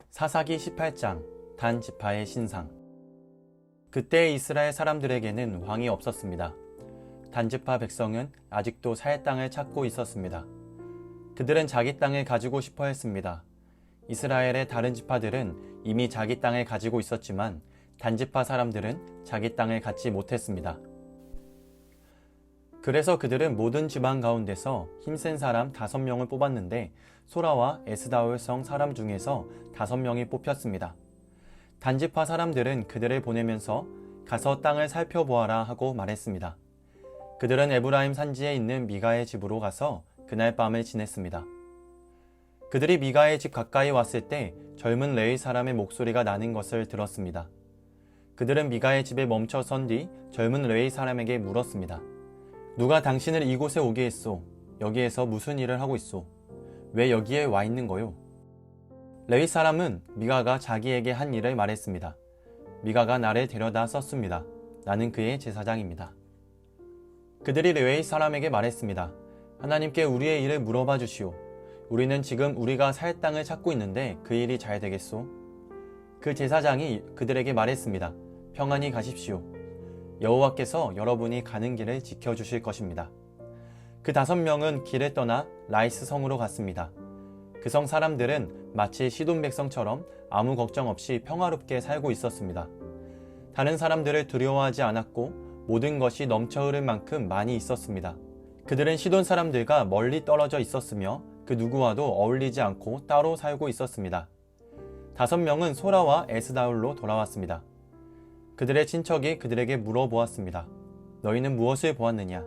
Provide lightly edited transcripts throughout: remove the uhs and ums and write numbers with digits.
사사기 18장 단 지파의 신상. 그때 이스라엘 사람들에게는 왕이 없었습니다. 단 지파 백성은 아직도 살 땅을 찾고 있었습니다. 그들은 자기 땅을 가지고 싶어 했습니다. 이스라엘의 다른 지파들은 이미 자기 땅을 가지고 있었지만 단 지파 사람들은 자기 땅을 갖지 못했습니다. 그래서 그들은 모든 지방 가운데서 힘센 사람 5명을 뽑았는데 소라와 에스다올 성 사람 중에서 5명이 뽑혔습니다. 단지파 사람들은 그들을 보내면서 가서 땅을 살펴보아라 하고 말했습니다. 그들은 에브라임 산지에 있는 미가의 집으로 가서 그날 밤을 지냈습니다. 그들이 미가의 집 가까이 왔을 때 젊은 레위 사람의 목소리가 나는 것을 들었습니다. 그들은 미가의 집에 멈춰 선 뒤 젊은 레위 사람에게 물었습니다. 누가 당신을 이곳에 오게 했소? 여기에서 무슨 일을 하고 있소? 왜 여기에 와 있는 거요? 레위 사람은 미가가 자기에게 한 일을 말했습니다. 미가가 나를 데려다 썼습니다. 나는 그의 제사장입니다. 그들이 레위 사람에게 말했습니다. 하나님께 우리의 일을 물어봐 주시오. 우리는 지금 우리가 살 땅을 찾고 있는데 그 일이 잘 되겠소? 그 제사장이 그들에게 말했습니다. 평안히 가십시오. 여호와께서 여러분이 가는 길을 지켜주실 것입니다. 그 5명은 길을 떠나 라이스 성으로 갔습니다. 그 성 사람들은 마치 시돈 백성처럼 아무 걱정 없이 평화롭게 살고 있었습니다. 다른 사람들을 두려워하지 않았고 모든 것이 넘쳐 흐를 만큼 많이 있었습니다. 그들은 시돈 사람들과 멀리 떨어져 있었으며 그 누구와도 어울리지 않고 따로 살고 있었습니다. 5명은 소라와 에스다올로 돌아왔습니다. 그들의 친척이 그들에게 물어보았습니다. 너희는 무엇을 보았느냐?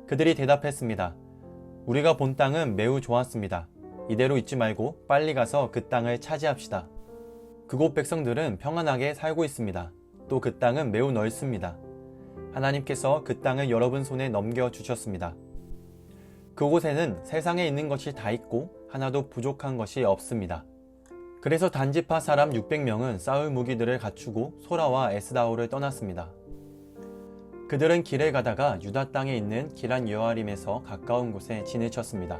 그들이 대답했습니다. 우리가 본 땅은 매우 좋았습니다. 이대로 있지 말고 빨리 가서 그 땅을 차지합시다. 그곳 백성들은 평안하게 살고 있습니다. 또 그 땅은 매우 넓습니다. 하나님께서 그 땅을 여러분 손에 넘겨주셨습니다. 그곳에는 세상에 있는 것이 다 있고 하나도 부족한 것이 없습니다. 그래서 단지파 사람 600명은 싸울 무기들을 갖추고 소라와 에스다올을 떠났습니다. 그들은 길을 가다가 유다 땅에 있는 기란 여아림에서 가까운 곳에 진을 쳤습니다.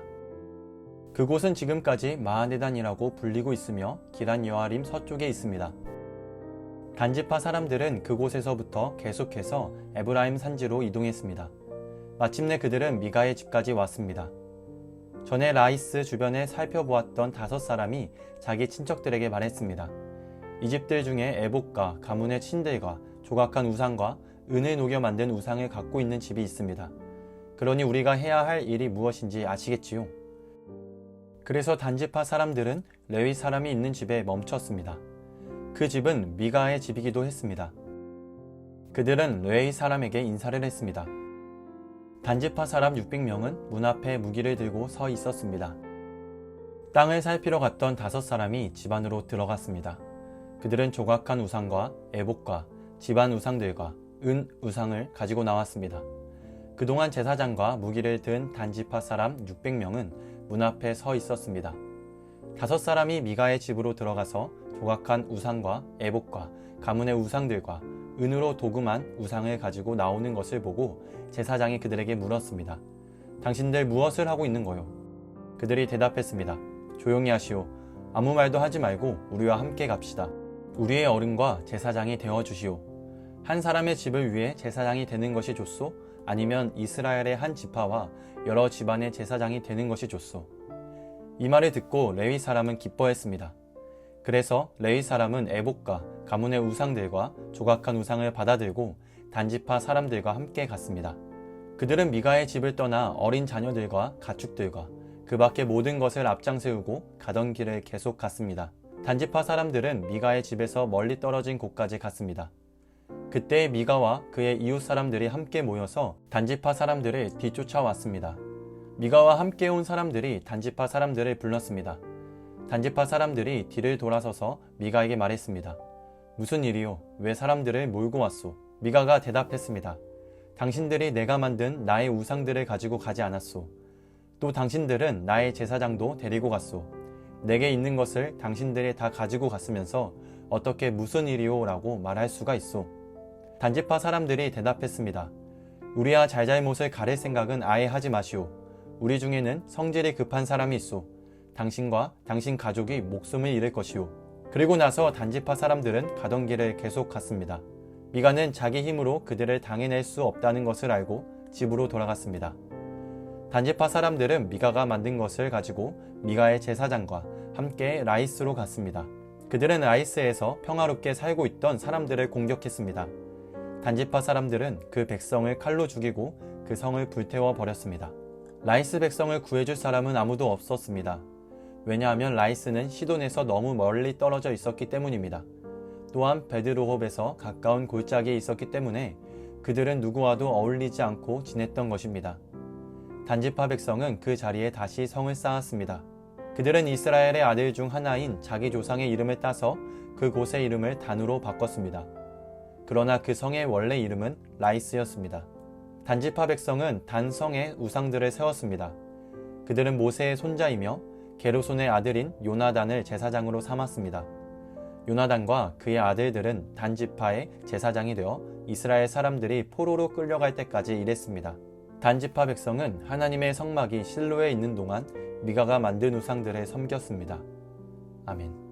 그곳은 지금까지 마하네단이라고 불리고 있으며 기란 여아림 서쪽에 있습니다. 단지파 사람들은 그곳에서부터 계속해서 에브라임 산지로 이동했습니다. 마침내 그들은 미가의 집까지 왔습니다. 전에 라이스 주변에 살펴보았던 5사람이 자기 친척들에게 말했습니다. 이 집들 중에 애복과 가문의 신들과 조각한 우상과 은을 녹여 만든 우상을 갖고 있는 집이 있습니다. 그러니 우리가 해야 할 일이 무엇인지 아시겠지요? 그래서 단지파 사람들은 레위 사람이 있는 집에 멈췄습니다. 그 집은 미가의 집이기도 했습니다. 그들은 레위 사람에게 인사를 했습니다. 단지파 사람 600명은 문 앞에 무기를 들고 서 있었습니다. 땅을 살피러 갔던 5사람이 집 안으로 들어갔습니다. 그들은 조각한 우상과 애복과 집안 우상들과 은 우상을 가지고 나왔습니다. 그동안 제사장과 무기를 든 단지파 사람 600명은 문 앞에 서 있었습니다. 5사람이 미가의 집으로 들어가서 조각한 우상과 애복과 가문의 우상들과 은으로 도금한 우상을 가지고 나오는 것을 보고 제사장이 그들에게 물었습니다. 당신들 무엇을 하고 있는 거요? 그들이 대답했습니다. 조용히 하시오. 아무 말도 하지 말고 우리와 함께 갑시다. 우리의 어른과 제사장이 되어주시오. 한 사람의 집을 위해 제사장이 되는 것이 좋소? 아니면 이스라엘의 한 지파와 여러 집안의 제사장이 되는 것이 좋소? 이 말을 듣고 레위 사람은 기뻐했습니다. 그래서 레위 사람은 애복과 가문의 우상들과 조각한 우상을 받아들고 단지파 사람들과 함께 갔습니다. 그들은 미가의 집을 떠나 어린 자녀들과 가축들과 그 밖의 모든 것을 앞장세우고 가던 길을 계속 갔습니다. 단지파 사람들은 미가의 집에서 멀리 떨어진 곳까지 갔습니다. 그때 미가와 그의 이웃 사람들이 함께 모여서 단지파 사람들을 뒤쫓아왔습니다. 미가와 함께 온 사람들이 단지파 사람들을 불렀습니다. 단지파 사람들이 뒤를 돌아서서 미가에게 말했습니다. 무슨 일이요? 왜 사람들을 몰고 왔소? 미가가 대답했습니다. 당신들이 내가 만든 나의 우상들을 가지고 가지 않았소. 또 당신들은 나의 제사장도 데리고 갔소. 내게 있는 것을 당신들이 다 가지고 갔으면서 어떻게 무슨 일이요? 라고 말할 수가 있소. 단지파 사람들이 대답했습니다. 우리와 잘잘못을 가릴 생각은 아예 하지 마시오. 우리 중에는 성질이 급한 사람이 있소. 당신과 당신 가족이 목숨을 잃을 것이오. 그리고 나서 단지파 사람들은 가던 길을 계속 갔습니다. 미가는 자기 힘으로 그들을 당해낼 수 없다는 것을 알고 집으로 돌아갔습니다. 단지파 사람들은 미가가 만든 것을 가지고 미가의 제사장과 함께 라이스로 갔습니다. 그들은 라이스에서 평화롭게 살고 있던 사람들을 공격했습니다. 단지파 사람들은 그 백성을 칼로 죽이고 그 성을 불태워 버렸습니다. 라이스 백성을 구해줄 사람은 아무도 없었습니다. 왜냐하면 라이스는 시돈에서 너무 멀리 떨어져 있었기 때문입니다. 또한 베드로홉에서 가까운 골짜기에 있었기 때문에 그들은 누구와도 어울리지 않고 지냈던 것입니다. 단지파 백성은 그 자리에 다시 성을 쌓았습니다. 그들은 이스라엘의 아들 중 하나인 자기 조상의 이름을 따서 그곳의 이름을 단으로 바꿨습니다. 그러나 그 성의 원래 이름은 라이스였습니다. 단지파 백성은 단성에 우상들을 세웠습니다. 그들은 모세의 손자이며 게르손의 아들인 요나단을 제사장으로 삼았습니다. 요나단과 그의 아들들은 단지파의 제사장이 되어 이스라엘 사람들이 포로로 끌려갈 때까지 일했습니다. 단지파 백성은 하나님의 성막이 실로에 있는 동안 미가가 만든 우상들을 섬겼습니다. 아멘.